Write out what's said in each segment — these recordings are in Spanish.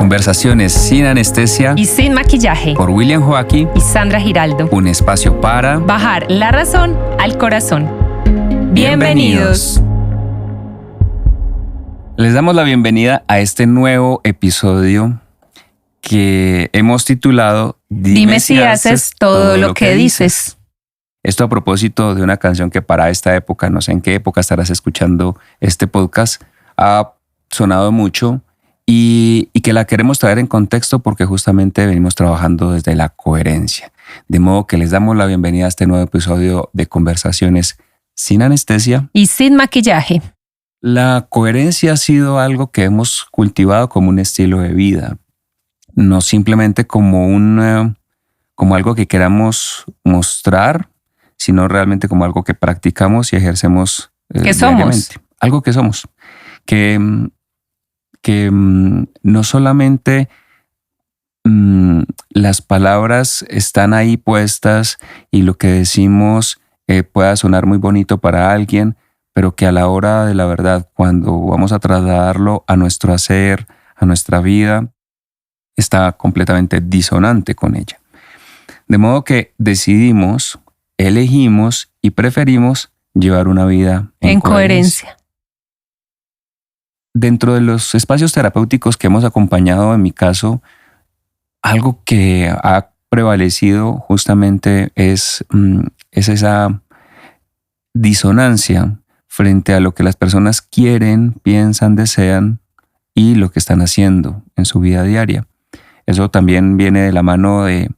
Conversaciones sin anestesia y sin maquillaje por William Joaquín y Sandra Giraldo. Un espacio para bajar la razón al corazón. Bienvenidos. Les damos la bienvenida a este nuevo episodio que hemos titulado Dime si haces todo lo que dices. Esto a propósito de una canción que para esta época, no sé en qué época estarás escuchando este podcast, ha sonado mucho y que la queremos traer en contexto porque justamente venimos trabajando desde la coherencia. De modo que les damos la bienvenida a este nuevo episodio de Conversaciones sin anestesia y sin maquillaje. La coherencia ha sido algo que hemos cultivado como un estilo de vida, no simplemente como algo que queramos mostrar, sino realmente como algo que practicamos y ejercemos diariamente. Algo que somos. Que no solamente las palabras están ahí puestas y lo que decimos pueda sonar muy bonito para alguien, pero que a la hora de la verdad, cuando vamos a trasladarlo a nuestro hacer, a nuestra vida, está completamente disonante con ella. De modo que decidimos, elegimos y preferimos llevar una vida en coherencia. Dentro de los espacios terapéuticos que hemos acompañado, en mi caso, algo que ha prevalecido justamente es esa disonancia frente a lo que las personas quieren, piensan, desean y lo que están haciendo en su vida diaria. Eso también viene de la mano de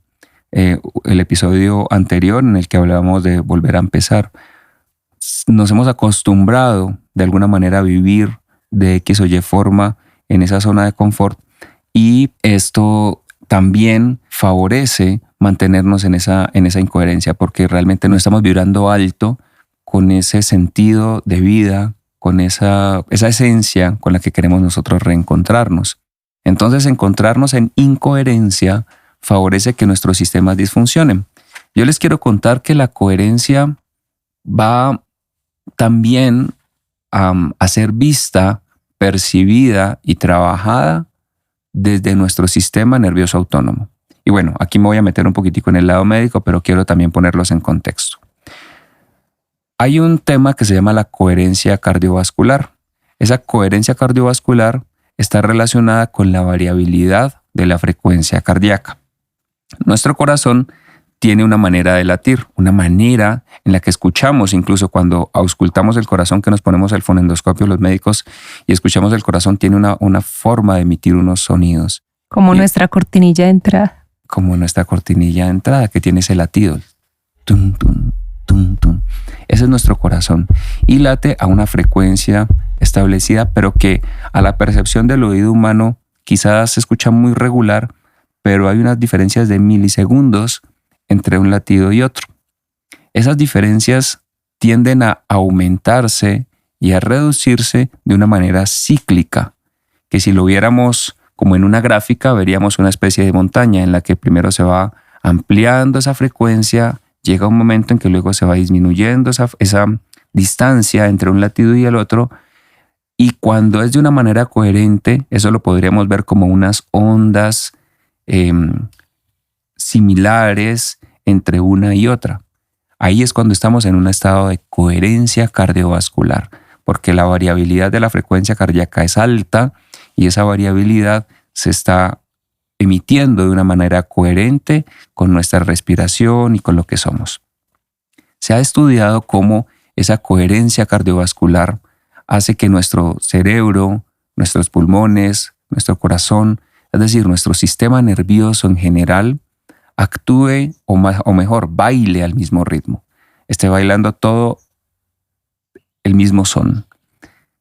el episodio anterior en el que hablábamos de volver a empezar. Nos hemos acostumbrado de alguna manera a vivir de X o Y forma en esa zona de confort y esto también favorece mantenernos en esa incoherencia porque realmente no estamos vibrando alto con ese sentido de vida, con esa esencia con la que queremos nosotros reencontrarnos. Entonces, encontrarnos en incoherencia favorece que nuestros sistemas disfuncionen. Yo les quiero contar que la coherencia va también a ser vista, percibida y trabajada desde nuestro sistema nervioso autónomo. Y bueno, aquí me voy a meter un poquitico en el lado médico, pero quiero también ponerlos en contexto. Hay un tema que se llama la coherencia cardiovascular. Esa coherencia cardiovascular está relacionada con la variabilidad de la frecuencia cardíaca. Nuestro corazón tiene una manera de latir, una manera en la que escuchamos, incluso cuando auscultamos el corazón, que nos ponemos el fonendoscopio los médicos y escuchamos el corazón, tiene una forma de emitir unos sonidos. Como nuestra cortinilla de entrada. Como nuestra cortinilla de entrada, que tiene ese latido. Tum, tum, tum, tum. Ese es nuestro corazón y late a una frecuencia establecida, pero que a la percepción del oído humano quizás se escucha muy regular, pero hay unas diferencias de milisegundos entre un latido y otro. Esas diferencias tienden a aumentarse y a reducirse de una manera cíclica, que si lo viéramos como en una gráfica, veríamos una especie de montaña en la que primero se va ampliando esa frecuencia, llega un momento en que luego se va disminuyendo esa distancia entre un latido y el otro, y cuando es de una manera coherente, eso lo podríamos ver como unas ondas similares entre una y otra. Ahí es cuando estamos en un estado de coherencia cardiovascular, porque la variabilidad de la frecuencia cardíaca es alta y esa variabilidad se está emitiendo de una manera coherente con nuestra respiración y con lo que somos. Se ha estudiado cómo esa coherencia cardiovascular hace que nuestro cerebro, nuestros pulmones, nuestro corazón, es decir, nuestro sistema nervioso en general, actúe o mejor, baile al mismo ritmo. Esté bailando todo el mismo son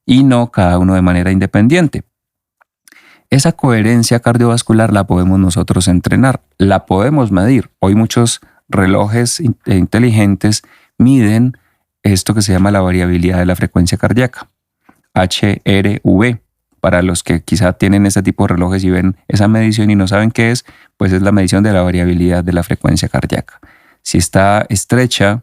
y no cada uno de manera independiente. Esa coherencia cardiovascular la podemos nosotros entrenar, la podemos medir. Hoy muchos relojes inteligentes miden esto que se llama la variabilidad de la frecuencia cardíaca, HRV. Para los que quizá tienen ese tipo de relojes y ven esa medición y no saben qué es, pues es la medición de la variabilidad de la frecuencia cardíaca. Si está estrecha,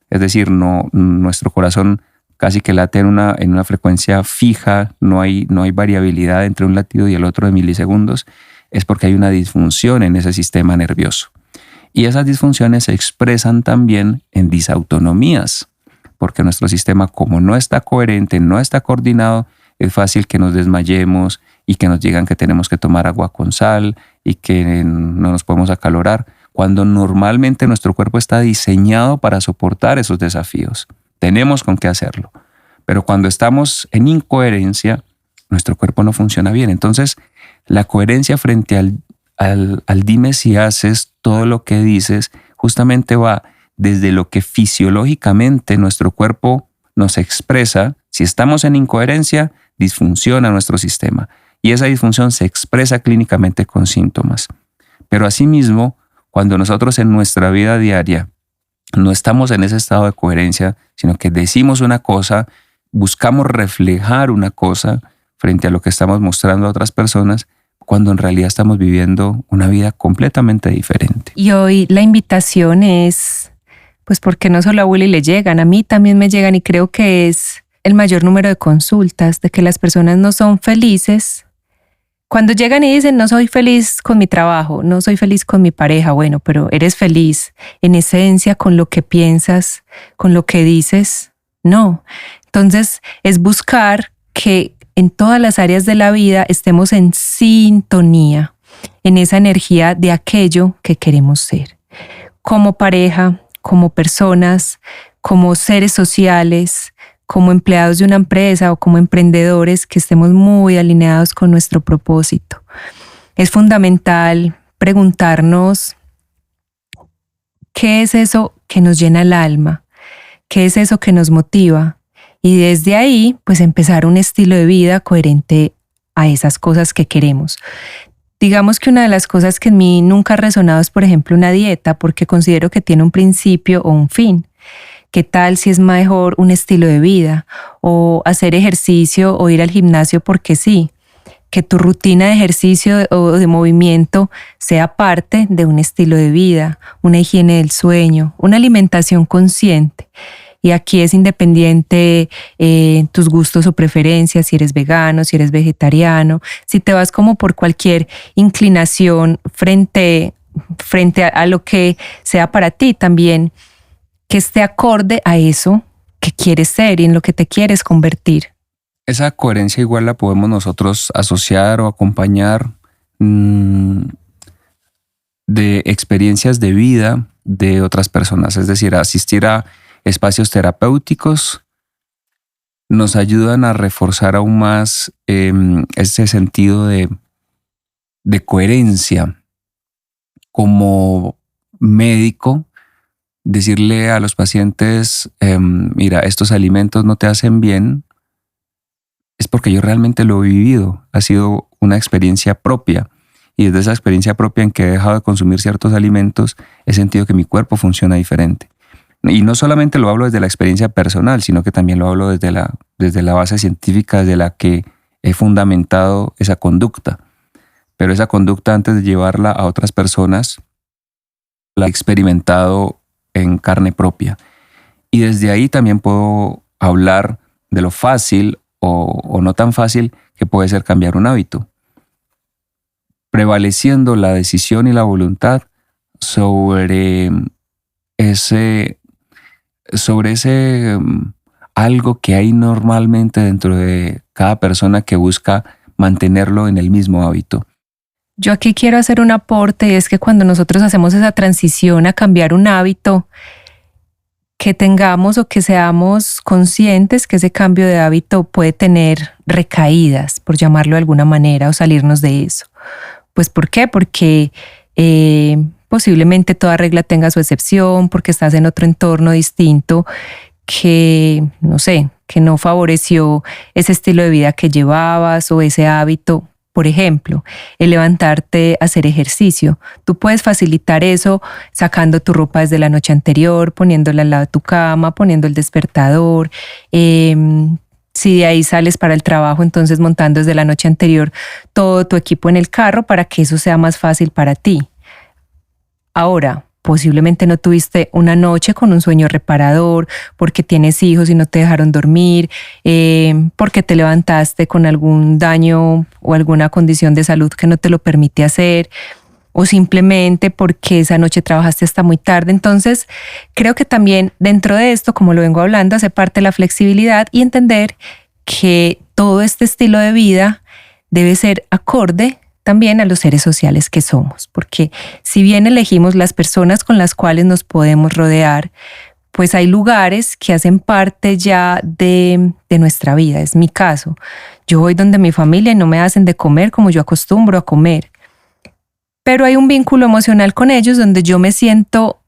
es decir, nuestro corazón casi que late en una frecuencia fija, no hay variabilidad entre un latido y el otro de milisegundos, es porque hay una disfunción en ese sistema nervioso. Y esas disfunciones se expresan también en disautonomías, porque nuestro sistema, como no está coherente, no está coordinado, es fácil que nos desmayemos y que nos digan que tenemos que tomar agua con sal y que no nos podemos acalorar, cuando normalmente nuestro cuerpo está diseñado para soportar esos desafíos. Tenemos con qué hacerlo. Pero cuando estamos en incoherencia, nuestro cuerpo no funciona bien. Entonces, la coherencia frente al dime si haces, todo lo que dices, justamente va desde lo que fisiológicamente nuestro cuerpo nos expresa. Si estamos en incoherencia, disfunciona nuestro sistema. Y esa disfunción se expresa clínicamente con síntomas. Pero asimismo, cuando nosotros en nuestra vida diaria no estamos en ese estado de coherencia, sino que decimos una cosa, buscamos reflejar una cosa frente a lo que estamos mostrando a otras personas, cuando en realidad estamos viviendo una vida completamente diferente. Y hoy la invitación es, pues porque no solo a Willy le llegan, a mí también me llegan, y creo que es el mayor número de consultas, de que las personas no son felices. Cuando llegan y dicen, no soy feliz con mi trabajo, no soy feliz con mi pareja, bueno, pero eres feliz en esencia con lo que piensas, con lo que dices, no. Entonces es buscar que en todas las áreas de la vida estemos en sintonía, en esa energía de aquello que queremos ser. Como pareja, como personas, como seres sociales, como empleados de una empresa o como emprendedores, que estemos muy alineados con nuestro propósito. Es fundamental preguntarnos qué es eso que nos llena el alma, qué es eso que nos motiva, y desde ahí pues empezar un estilo de vida coherente a esas cosas que queremos. Digamos que una de las cosas que en mí nunca ha resonado es, por ejemplo, una dieta, porque considero que tiene un principio o un fin. ¿Qué tal si es mejor un estilo de vida, o hacer ejercicio o ir al gimnasio porque sí? Que tu rutina de ejercicio o de movimiento sea parte de un estilo de vida, una higiene del sueño, una alimentación consciente. Y aquí es independiente tus gustos o preferencias, si eres vegano, si eres vegetariano, si te vas como por cualquier inclinación frente a lo que sea para ti también, que esté acorde a eso que quieres ser y en lo que te quieres convertir. Esa coherencia igual la podemos nosotros asociar o acompañar de experiencias de vida de otras personas. Es decir, asistir a espacios terapéuticos nos ayudan a reforzar aún más ese sentido de coherencia. Como médico, decirle a los pacientes, mira, estos alimentos no te hacen bien, es porque yo realmente lo he vivido. Ha sido una experiencia propia. Y desde esa experiencia propia en que he dejado de consumir ciertos alimentos, he sentido que mi cuerpo funciona diferente. Y no solamente lo hablo desde la experiencia personal, sino que también lo hablo desde la base científica desde la que he fundamentado esa conducta. Pero esa conducta, antes de llevarla a otras personas, la he experimentado en carne propia. Y desde ahí también puedo hablar de lo fácil o no tan fácil que puede ser cambiar un hábito, prevaleciendo la decisión y la voluntad sobre ese algo que hay normalmente dentro de cada persona que busca mantenerlo en el mismo hábito. Yo aquí quiero hacer un aporte, y es que cuando nosotros hacemos esa transición a cambiar un hábito, que tengamos o que seamos conscientes que ese cambio de hábito puede tener recaídas, por llamarlo de alguna manera, o salirnos de eso. Pues ¿por qué? Porque posiblemente toda regla tenga su excepción, porque estás en otro entorno distinto que, no sé, que no favoreció ese estilo de vida que llevabas o ese hábito. Por ejemplo, el levantarte a hacer ejercicio. Tú puedes facilitar eso sacando tu ropa desde la noche anterior, poniéndola al lado de tu cama, poniendo el despertador. Si de ahí sales para el trabajo, entonces montando desde la noche anterior todo tu equipo en el carro para que eso sea más fácil para ti. Ahora, posiblemente no tuviste una noche con un sueño reparador, porque tienes hijos y no te dejaron dormir, porque te levantaste con algún daño o alguna condición de salud que no te lo permite hacer, o simplemente porque esa noche trabajaste hasta muy tarde. Entonces, creo que también dentro de esto, como lo vengo hablando, hace parte la flexibilidad y entender que todo este estilo de vida debe ser acorde también a los seres sociales que somos, porque si bien elegimos las personas con las cuales nos podemos rodear, pues hay lugares que hacen parte ya de nuestra vida. Es mi caso. Yo voy donde mi familia y no me hacen de comer como yo acostumbro a comer, pero hay un vínculo emocional con ellos donde yo me siento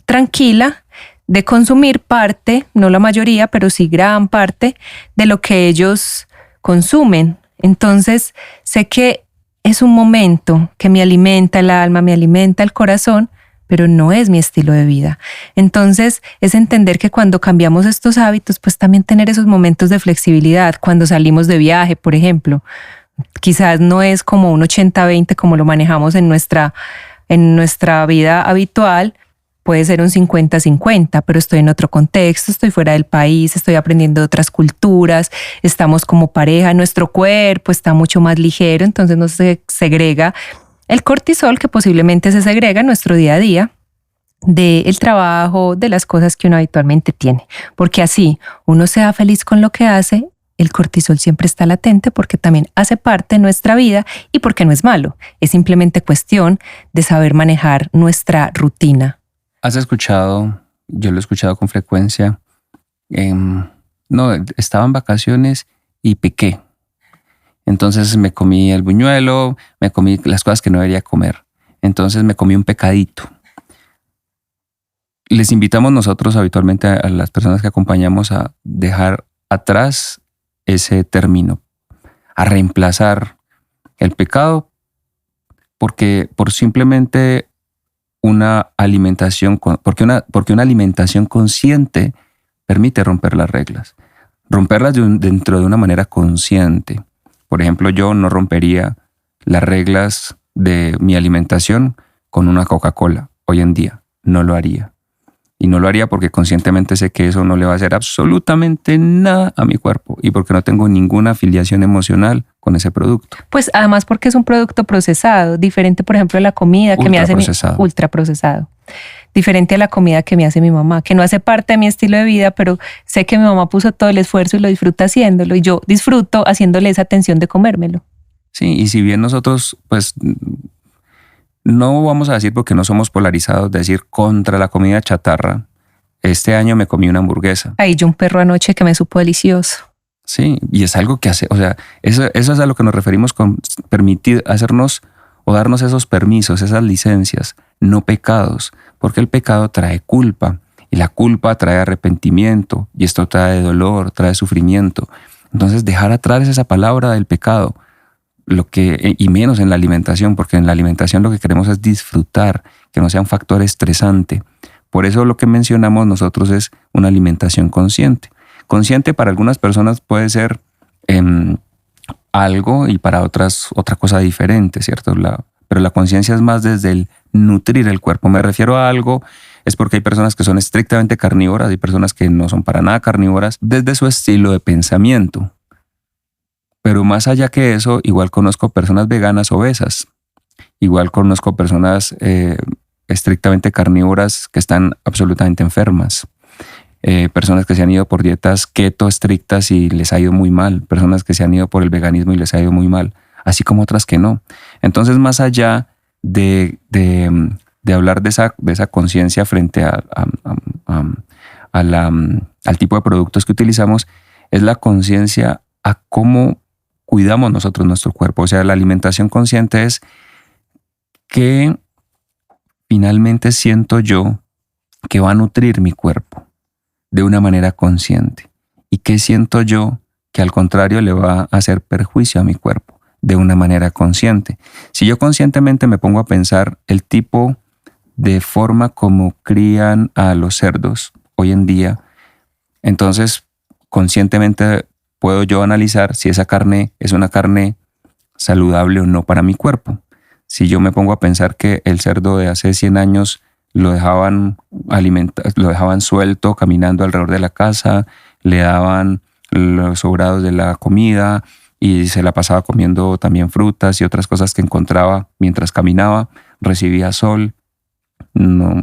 tranquila de consumir parte, no la mayoría, pero sí gran parte de lo que ellos consumen. Entonces sé que es un momento que me alimenta el alma, me alimenta el corazón, pero no es mi estilo de vida. Entonces es entender que cuando cambiamos estos hábitos, pues también tener esos momentos de flexibilidad. Cuando salimos de viaje, por ejemplo, quizás no es como un 80-20 como lo manejamos en nuestra vida habitual, puede ser un 50-50, pero estoy en otro contexto, estoy fuera del país, estoy aprendiendo de otras culturas, estamos como pareja, nuestro cuerpo está mucho más ligero, entonces no se segrega el cortisol que posiblemente se segrega en nuestro día a día del trabajo, de las cosas que uno habitualmente tiene. Porque así uno sea feliz con lo que hace, el cortisol siempre está latente porque también hace parte de nuestra vida y porque no es malo. Es simplemente cuestión de saber manejar nuestra rutina. ¿Has escuchado? Yo lo he escuchado con frecuencia. No, estaba en vacaciones y piqué. Entonces me comí el buñuelo, me comí las cosas que no debería comer. Entonces me comí un pecadito. Les invitamos nosotros habitualmente a las personas que acompañamos a dejar atrás ese término, a reemplazar el pecado por simplemente una alimentación, porque una alimentación consciente permite romper las reglas. Romperlas dentro de una manera consciente. Por ejemplo, yo no rompería las reglas de mi alimentación con una Coca-Cola. Hoy en día no lo haría. Y no lo haría porque conscientemente sé que eso no le va a hacer absolutamente nada a mi cuerpo y porque no tengo ninguna afiliación emocional con ese producto. Pues además porque es un producto procesado, diferente por ejemplo a la comida que me hace ultraprocesado. Diferente a la comida que me hace mi mamá, que no hace parte de mi estilo de vida, pero sé que mi mamá puso todo el esfuerzo y lo disfruta haciéndolo y yo disfruto haciéndole esa atención de comérmelo. Sí, y si bien nosotros pues no vamos a decir, porque no somos polarizados, decir contra la comida chatarra. Este año me comí una hamburguesa. Ahí yo un perro anoche que me supo delicioso. Sí, y es algo que hace, o sea, eso es a lo que nos referimos con permitir, hacernos o darnos esos permisos, esas licencias, no pecados, porque el pecado trae culpa y la culpa trae arrepentimiento y esto trae dolor, trae sufrimiento. Entonces dejar atrás esa palabra del pecado, y menos en la alimentación, porque en la alimentación lo que queremos es disfrutar, que no sea un factor estresante. Por eso lo que mencionamos nosotros es una alimentación consciente. Consciente para algunas personas puede ser algo y para otras otra cosa diferente, ¿cierto? Pero la conciencia es más desde el nutrir el cuerpo. Me refiero a algo, es porque hay personas que son estrictamente carnívoras y personas que no son para nada carnívoras desde su estilo de pensamiento. Pero más allá que eso, igual conozco personas veganas obesas. Igual conozco personas estrictamente carnívoras que están absolutamente enfermas. Personas que se han ido por dietas keto estrictas y les ha ido muy mal. Personas que se han ido por el veganismo y les ha ido muy mal. Así como otras que no. Entonces, más allá de hablar de esa conciencia frente al tipo de productos que utilizamos, es la conciencia a cómo cuidamos nosotros nuestro cuerpo. O sea, la alimentación consciente es que finalmente siento yo que va a nutrir mi cuerpo de una manera consciente y que siento yo que al contrario le va a hacer perjuicio a mi cuerpo de una manera consciente. Si yo conscientemente me pongo a pensar el tipo de forma como crían a los cerdos hoy en día, entonces conscientemente puedo yo analizar si esa carne es una carne saludable o no para mi cuerpo. Si yo me pongo a pensar que el cerdo de hace 100 años lo dejaban lo dejaban suelto caminando alrededor de la casa, le daban los sobrados de la comida y se la pasaba comiendo también frutas y otras cosas que encontraba mientras caminaba, recibía sol. No,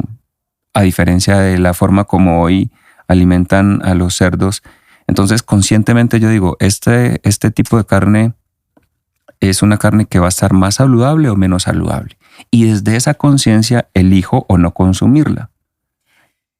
a diferencia de la forma como hoy alimentan a los cerdos. Entonces, conscientemente yo digo, este tipo de carne es una carne que va a estar más saludable o menos saludable. Y desde esa conciencia elijo o no consumirla,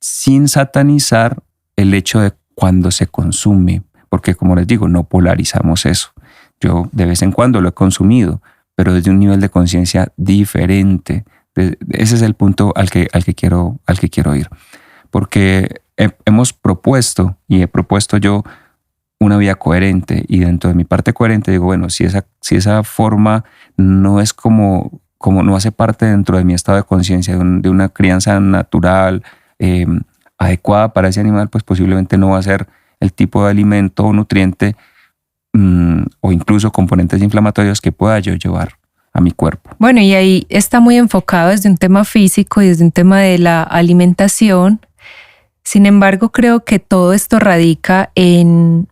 sin satanizar el hecho de cuando se consume, porque como les digo, no polarizamos eso. Yo de vez en cuando lo he consumido, pero desde un nivel de conciencia diferente. Ese es el punto al que quiero ir. Porque hemos propuesto, y he propuesto yo, una vida coherente, y dentro de mi parte coherente digo, bueno, si esa forma no es como no hace parte dentro de mi estado de conciencia de una crianza natural, adecuada para ese animal, pues posiblemente no va a ser el tipo de alimento o nutriente o incluso componentes inflamatorios que pueda yo llevar a mi cuerpo. Bueno, y ahí está muy enfocado desde un tema físico y desde un tema de la alimentación. Sin embargo, creo que todo esto radica en,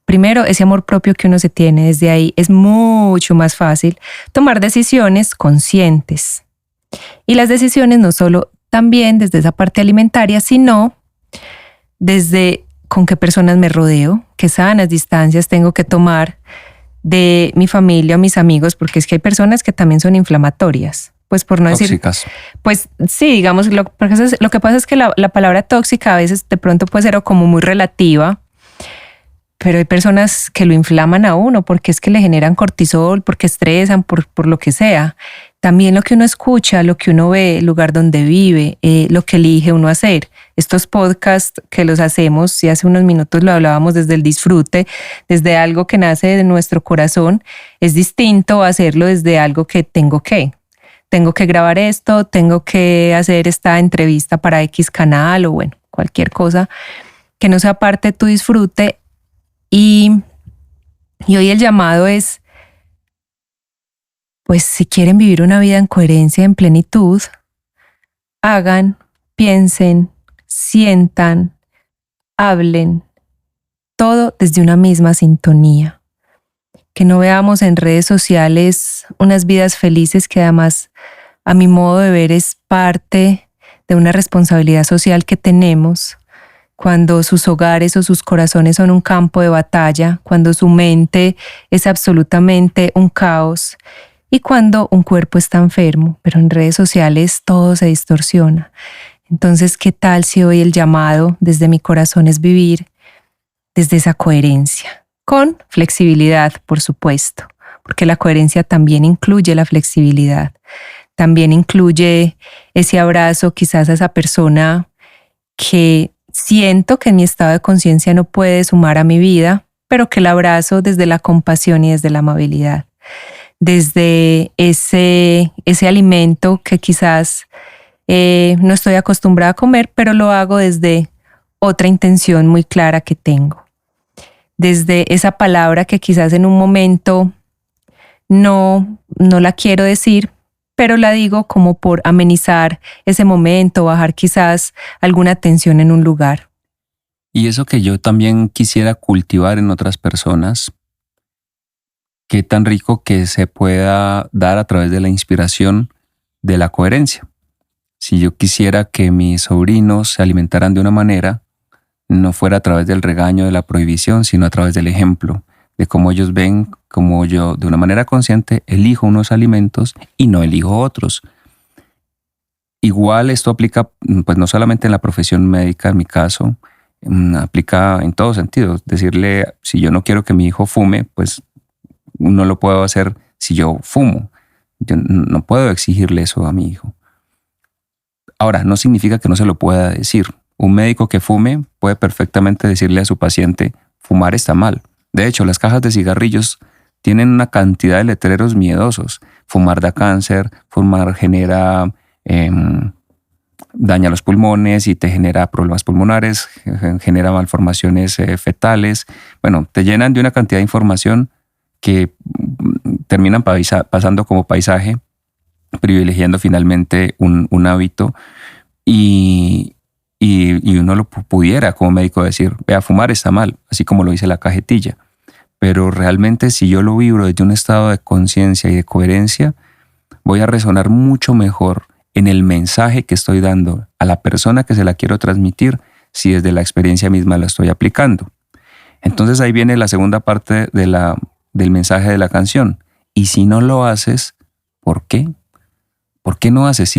primero, ese amor propio que uno se tiene. Desde ahí es mucho más fácil tomar decisiones conscientes. Y las decisiones no solo también desde esa parte alimentaria, sino desde con qué personas me rodeo, qué sanas distancias tengo que tomar de mi familia o mis amigos, porque es que hay personas que también son inflamatorias. Pues por no tóxicas. decir, pues sí, digamos, lo que pasa es que la palabra tóxica a veces de pronto puede ser como muy relativa, pero hay personas que lo inflaman a uno porque es que le generan cortisol, porque estresan, por lo que sea. También lo que uno escucha, lo que uno ve, el lugar donde vive, lo que elige uno hacer. Estos podcasts que los hacemos, y hace unos minutos lo hablábamos desde el disfrute, desde algo que nace de nuestro corazón, es distinto a hacerlo desde algo que tengo que grabar esto, tengo que hacer esta entrevista para X canal o bueno, cualquier cosa que no sea parte de tu disfrute. Y hoy el llamado es, pues si quieren vivir una vida en coherencia, en plenitud, hagan, piensen, sientan, hablen, todo desde una misma sintonía. Que no veamos en redes sociales unas vidas felices que además, a mi modo de ver, es parte de una responsabilidad social que tenemos. Cuando sus hogares o sus corazones son un campo de batalla, cuando su mente es absolutamente un caos y cuando un cuerpo está enfermo, pero en redes sociales todo se distorsiona. Entonces, ¿qué tal si hoy el llamado desde mi corazón es vivir desde esa coherencia? Con flexibilidad, por supuesto, porque la coherencia también incluye la flexibilidad, también incluye ese abrazo quizás a esa persona que siento que en mi estado de conciencia no puede sumar a mi vida, pero que la abrazo desde la compasión y desde la amabilidad, desde ese alimento que quizás no estoy acostumbrada a comer, pero lo hago desde otra intención muy clara que tengo, desde esa palabra que quizás en un momento no la quiero decir, pero la digo como por amenizar ese momento, bajar quizás alguna tensión en un lugar. Y eso que yo también quisiera cultivar en otras personas, qué tan rico que se pueda dar a través de la inspiración de la coherencia. Si yo quisiera que mis sobrinos se alimentaran de una manera, no fuera a través del regaño, de la prohibición, sino a través del ejemplo, de cómo ellos ven, cómo yo de una manera consciente elijo unos alimentos y no elijo otros. Igual esto aplica pues no solamente en la profesión médica, en mi caso, aplica en todo sentido. Decirle, si yo no quiero que mi hijo fume, pues no lo puedo hacer si yo fumo. Yo no puedo exigirle eso a mi hijo. Ahora, no significa que no se lo pueda decir. Un médico que fume puede perfectamente decirle a su paciente, fumar está mal. De hecho, las cajas de cigarrillos tienen una cantidad de letreros miedosos. Fumar da cáncer, fumar genera daña los pulmones y te genera problemas pulmonares, genera malformaciones fetales. Bueno, te llenan de una cantidad de información que terminan pasando como paisaje, privilegiando finalmente un hábito, y uno lo pudiera como médico decir, vea, fumar está mal, así como lo dice la cajetilla. Pero realmente si yo lo vibro desde un estado de conciencia y de coherencia, voy a resonar mucho mejor en el mensaje que estoy dando a la persona que se la quiero transmitir si desde la experiencia misma la estoy aplicando. Entonces ahí viene la segunda parte del mensaje de la canción. Y si no lo haces, ¿por qué? ¿Por qué no haces?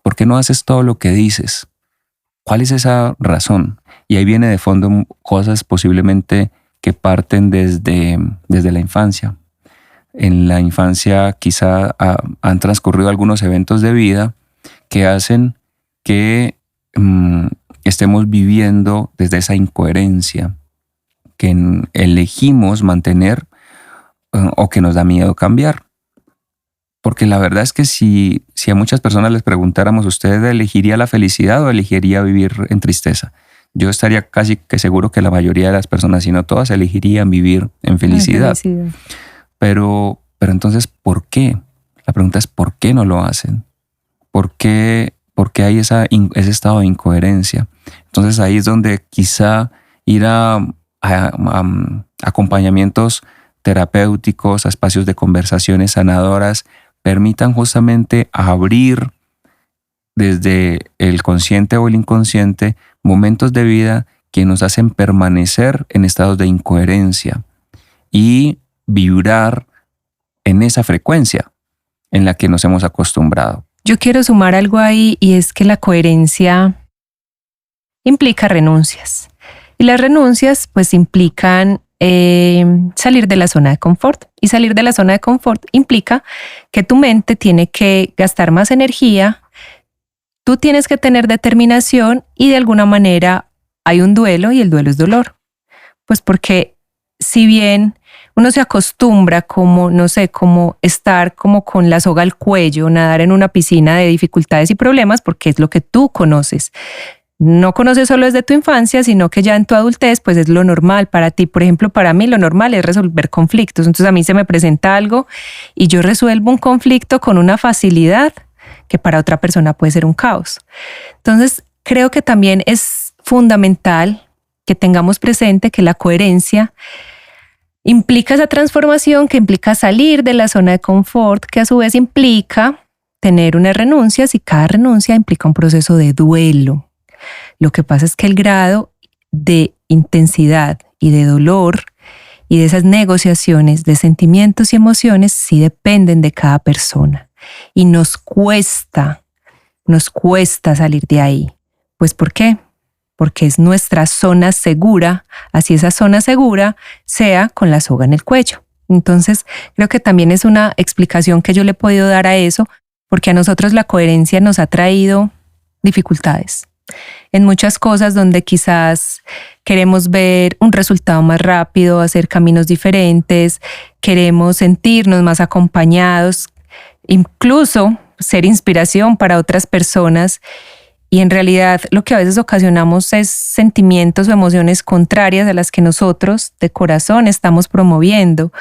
¿Por qué no haces todo lo que dices? ¿Cuál es esa razón? Y ahí viene de fondo cosas posiblemente que parten desde la infancia. En la infancia quizá han transcurrido algunos eventos de vida que hacen que estemos viviendo desde esa incoherencia que elegimos mantener o que nos da miedo cambiar. Porque la verdad es que si a muchas personas les preguntáramos, ¿usted elegiría la felicidad o elegiría vivir en tristeza? Yo estaría casi que seguro que la mayoría de las personas, si no todas, elegirían vivir en felicidad. Pero entonces, ¿por qué? La pregunta es, ¿por qué no lo hacen? ¿Por qué hay ese estado de incoherencia? Entonces ahí es donde quizá ir a acompañamientos terapéuticos, a espacios de conversaciones sanadoras, permitan justamente abrir desde el consciente o el inconsciente momentos de vida que nos hacen permanecer en estados de incoherencia y vibrar en esa frecuencia en la que nos hemos acostumbrado. Yo quiero sumar algo ahí, y es que la coherencia implica renuncias. Y las renuncias pues implican salir de la zona de confort. Y salir de la zona de confort implica que tu mente tiene que gastar más energía, tú tienes que tener determinación y de alguna manera hay un duelo, y el duelo es dolor. Pues porque si bien uno se acostumbra como, no sé, como estar como con la soga al cuello, nadar en una piscina de dificultades y problemas, porque es lo que tú conoces. No conoces solo desde tu infancia, sino que ya en tu adultez pues es lo normal para ti. Por ejemplo, para mí lo normal es resolver conflictos. Entonces a mí se me presenta algo y yo resuelvo un conflicto con una facilidad que para otra persona puede ser un caos. Entonces creo que también es fundamental que tengamos presente que la coherencia implica esa transformación, que implica salir de la zona de confort, que a su vez implica tener unas renuncias, y cada renuncia implica un proceso de duelo. Lo que pasa es que el grado de intensidad y de dolor y de esas negociaciones de sentimientos y emociones sí dependen de cada persona. Y nos cuesta salir de ahí. Pues ¿por qué? Porque es nuestra zona segura, así esa zona segura sea con la soga en el cuello. Entonces creo que también es una explicación que yo le he podido dar a eso, porque a nosotros la coherencia nos ha traído dificultades en muchas cosas donde quizás queremos ver un resultado más rápido, hacer caminos diferentes, queremos sentirnos más acompañados, incluso ser inspiración para otras personas. Y en realidad lo que a veces ocasionamos es sentimientos o emociones contrarias a las que nosotros de corazón estamos promoviendo.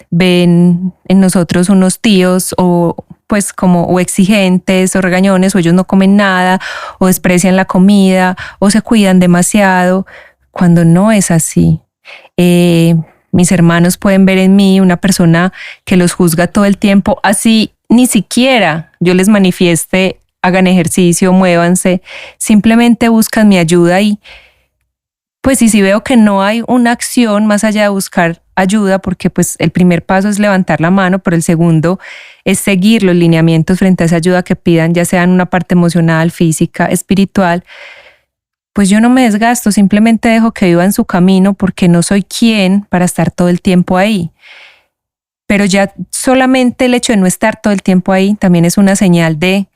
Ven en nosotros unos tíos o exigentes o regañones, o ellos no comen nada, o desprecian la comida, o se cuidan demasiado, cuando no es así. Mis hermanos pueden ver en mí una persona que los juzga todo el tiempo, así ni siquiera yo les manifieste, hagan ejercicio, muévanse, simplemente buscan mi ayuda, y pues si veo que no hay una acción más allá de buscar ayuda, porque pues el primer paso es levantar la mano, pero el segundo es seguir los lineamientos frente a esa ayuda que pidan, ya sea en una parte emocional, física, espiritual, pues yo no me desgasto, simplemente dejo que vivan su camino, porque no soy quien para estar todo el tiempo ahí. Pero ya solamente el hecho de no estar todo el tiempo ahí también es una señal de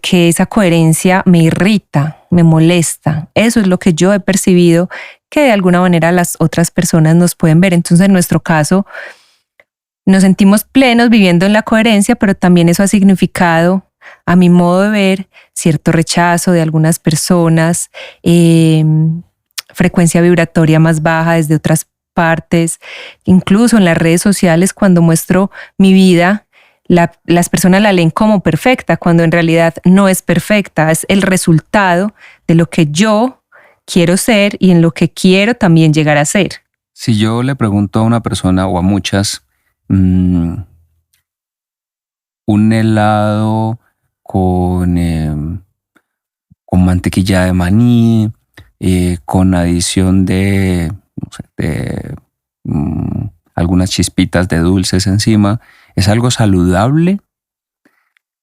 que esa coherencia me irrita, me molesta. Eso es lo que yo he percibido, que de alguna manera las otras personas nos pueden ver. Entonces, en nuestro caso, nos sentimos plenos viviendo en la coherencia, pero también eso ha significado, a mi modo de ver, cierto rechazo de algunas personas, frecuencia vibratoria más baja desde otras partes. Incluso en las redes sociales, cuando muestro mi vida, las personas la leen como perfecta, cuando en realidad no es perfecta, es el resultado de lo que yo quiero ser y en lo que quiero también llegar a ser. Si yo le pregunto a una persona o a muchas, un helado con mantequilla de maní, con adición de, no sé, algunas chispitas de dulces encima, ¿es algo saludable?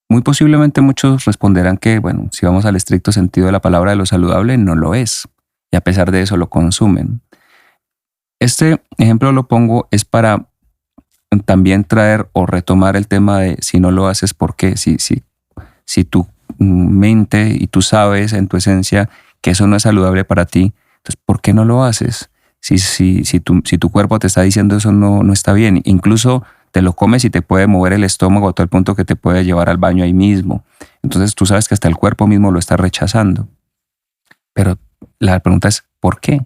Muy posiblemente muchos responderán que, bueno, si vamos al estricto sentido de la palabra de lo saludable, no lo es. Y a pesar de eso lo consumen. Este ejemplo lo pongo es para también traer o retomar el tema de si no lo haces, ¿por qué? Si tu mente y tú sabes en tu esencia que eso no es saludable para ti, entonces ¿por qué no lo haces? Si tu cuerpo te está diciendo eso no está bien, incluso te lo comes y te puede mover el estómago a tal punto que te puede llevar al baño ahí mismo. Entonces tú sabes que hasta el cuerpo mismo lo está rechazando. Pero la pregunta es ¿por qué?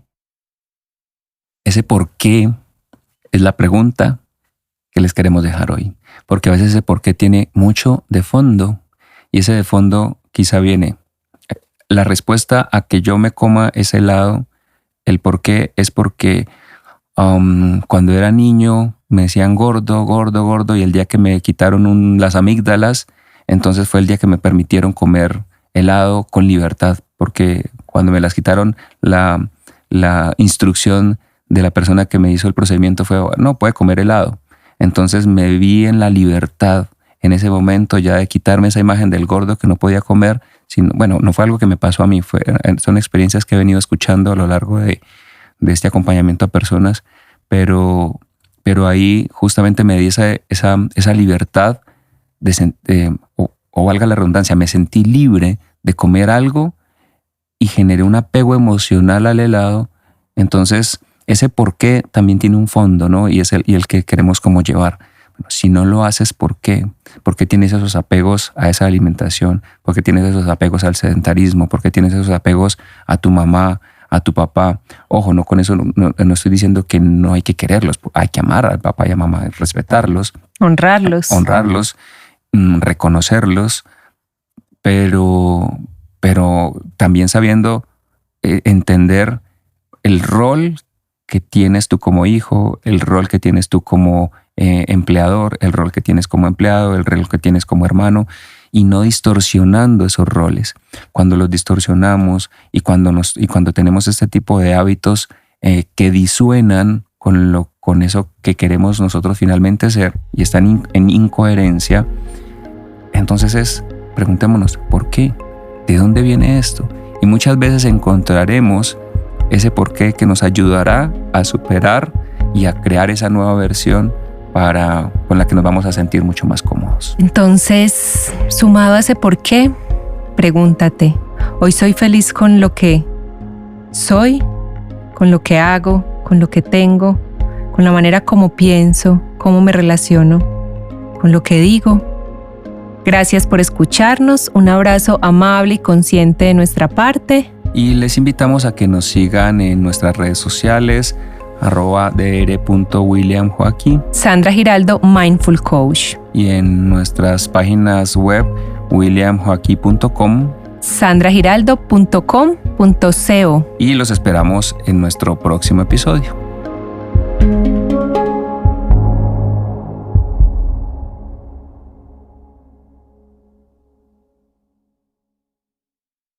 Ese por qué es la pregunta que les queremos dejar hoy. Porque a veces ese por qué tiene mucho de fondo. Y ese de fondo quizá viene. La respuesta a que yo me coma ese helado, el por qué es porque cuando era niño me decían gordo, gordo, gordo, y el día que me quitaron las amígdalas, entonces fue el día que me permitieron comer helado con libertad, porque cuando me las quitaron, la instrucción de la persona que me hizo el procedimiento fue, no, puede comer helado. Entonces me vi en la libertad en ese momento ya de quitarme esa imagen del gordo que no podía comer. Bueno, no fue algo que me pasó a mí, son experiencias que he venido escuchando a lo largo de este acompañamiento a personas, pero ahí justamente me di esa libertad o valga la redundancia, me sentí libre de comer algo y generé un apego emocional al helado. Entonces ese por qué también tiene un fondo, ¿no? Y es el que queremos como llevar. Bueno, si no lo haces, ¿por qué? ¿Por qué tienes esos apegos a esa alimentación? ¿Por qué tienes esos apegos al sedentarismo? ¿Por qué tienes esos apegos a tu mamá, a tu papá? Ojo, no con eso no estoy diciendo que no hay que quererlos, hay que amar al papá y a mamá, respetarlos, honrarlos, reconocerlos, pero también sabiendo entender el rol que tienes tú como hijo, el rol que tienes tú como empleador, el rol que tienes como empleado, el rol que tienes como hermano, y no distorsionando esos roles. Cuando los distorsionamos y cuando tenemos este tipo de hábitos que disuenan con eso que queremos nosotros finalmente ser y están en incoherencia, entonces preguntémonos, ¿por qué? ¿De dónde viene esto? Y muchas veces encontraremos ese porqué que nos ayudará a superar y a crear esa nueva versión con la que nos vamos a sentir mucho más cómodos. Entonces, sumado a ese porqué, pregúntate, ¿hoy soy feliz con lo que soy, con lo que hago, con lo que tengo, con la manera como pienso, cómo me relaciono, con lo que digo? Gracias por escucharnos, un abrazo amable y consciente de nuestra parte. Y les invitamos a que nos sigan en nuestras redes sociales, @dr.williamjoaquín, Sandra Giraldo, Mindful Coach. Y en nuestras páginas web, williamjoaquín.com, sandragiraldo.com.co. Y los esperamos en nuestro próximo episodio.